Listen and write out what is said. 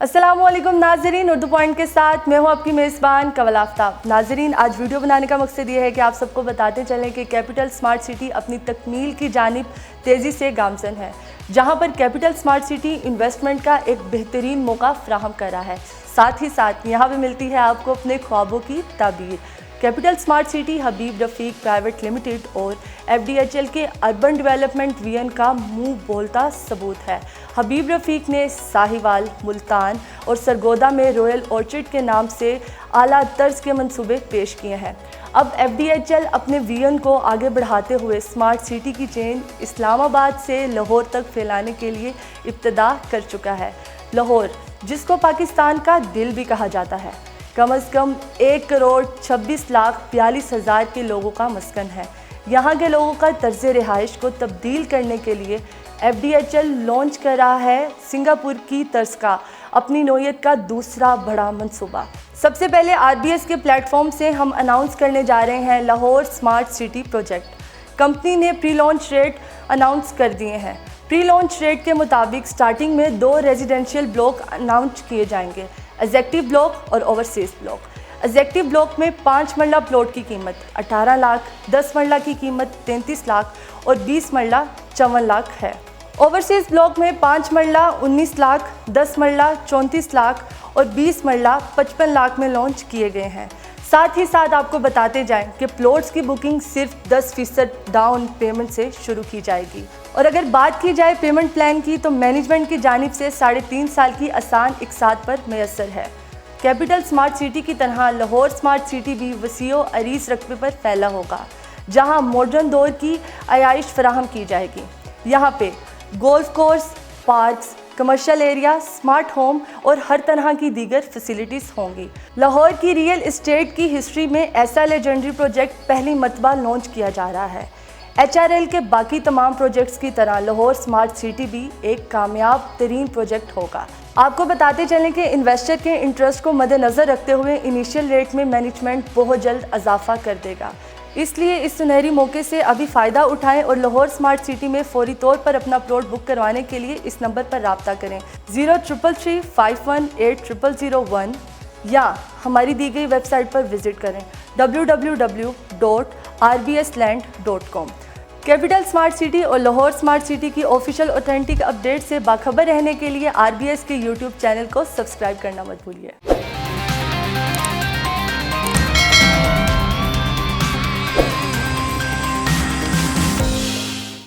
अस्सलामुअलैकुम नाजरीन, उर्दू पॉइंट के साथ मैं हूं आपकी मेज़बान कवल आफ्ताब। नाजरीन, आज वीडियो बनाने का मकसद ये है कि आप सबको बताते चलें कि कैपिटल स्मार्ट सिटी अपनी तकमील की जानिब तेज़ी से गामज़न है, जहां पर कैपिटल स्मार्ट सिटी इन्वेस्टमेंट का एक बेहतरीन मौका फ्राहम कर रहा है। साथ ही साथ यहाँ पर मिलती है आपको अपने ख्वाबों की ताबीर। कैपिटल स्मार्ट सिटी हबीब रफ़ीक प्राइवेट लिमिटेड और FDHL के अर्बन डेवलपमेंट विजन का मुंह बोलता सबूत है। हबीब रफ़ीक ने साहिवाल, मुल्तान और सरगोदा में रॉयल ऑर्चिड के नाम से आला तर्ज के मंसूबे पेश किए हैं। अब FDHL अपने विजन को आगे बढ़ाते हुए स्मार्ट सिटी की चेन इस्लामाबाद से लाहौर तक फैलाने के लिए इब्तिदा कर चुका है। लाहौर, जिसको पाकिस्तान का दिल भी कहा जाता है, कम से कम 1,26,42,000 के लोगों का मस्कन है। यहाँ के लोगों का तर्ज रिहाइश को तब्दील करने के लिए FDHL लॉन्च कर रहा है सिंगापुर की तर्ज का अपनी नौयत का दूसरा बड़ा मंसूबा। सबसे पहले RBS के प्लेटफॉर्म से हम अनाउंस करने जा रहे हैं Lahore smart city project. Company ने प्री लॉन्च रेट अनाउंस कर दिए हैं। प्री लॉन्च रेट के मुताबिक स्टार्टिंग में 2 रेजिडेंशियल ब्लॉक अनाउंस किए जाएंगे, एग्जेक्टिव ब्लॉक और ओवरसीज ब्लॉक। एग्जेक्टिव ब्लॉक में 5 मरला प्लॉट की कीमत 18 लाख, 10 मरला की कीमत 33 लाख और 20 मरला 54 लाख है। ओवरसीज ब्लॉक में 5 मरला 19 लाख, 10 मरला 34 लाख और 20 मरला 55 लाख में लॉन्च किए गए हैं। साथ ही साथ आपको बताते जाएं कि प्लॉट्स की बुकिंग सिर्फ 10% डाउन पेमेंट से शुरू की जाएगी। और अगर बात की जाए पेमेंट प्लान की, तो मैनेजमेंट की जानिब से 3.5 साल की आसान इकसात पर मैसर है। कैपिटल स्मार्ट सिटी की तरह लाहौर स्मार्ट सिटी भी वसीओ अरीज रकबे पर फैला होगा, जहां मॉडर्न दौर की आयाइश फराहम की जाएगी। यहाँ पे golf course, parks, commercial area, smart home और हर तरह की दीगर फैसिलिटीज़ होंगी। लाहौर की रियल इस्टेट की हिस्ट्री में ऐसा लेजेंडरी प्रोजेक्ट पहली मरतबा लॉन्च किया जा रहा है। HRL के बाकी तमाम प्रोजेक्ट्स की तरह लाहौर स्मार्ट सिटी भी एक कामयाब तरीन प्रोजेक्ट होगा। आपको बताते चलें कि इन्वेस्टर के इंटरेस्ट को मद्देनज़र रखते हुए इनिशियल रेट में मैनेजमेंट बहुत जल्द इजाफा कर देगा। इसलिए इस सुनहरी मौके से अभी फ़ायदा उठाएं और लाहौर स्मार्ट सिटी में फौरी तौर पर अपना प्लॉट बुक करवाने के लिए इस नंबर पर रब्ता करें 0333518001 या हमारी दी गई वेबसाइट पर विजिट करें www.rbsland.com। कैपिटल स्मार्ट सिटी और लाहौर स्मार्ट सिटी की ऑफिशियल ऑथेंटिक अपडेट से बाखबर रहने के लिए RBS के YouTube चैनल को सब्सक्राइब करना मत भूलिए।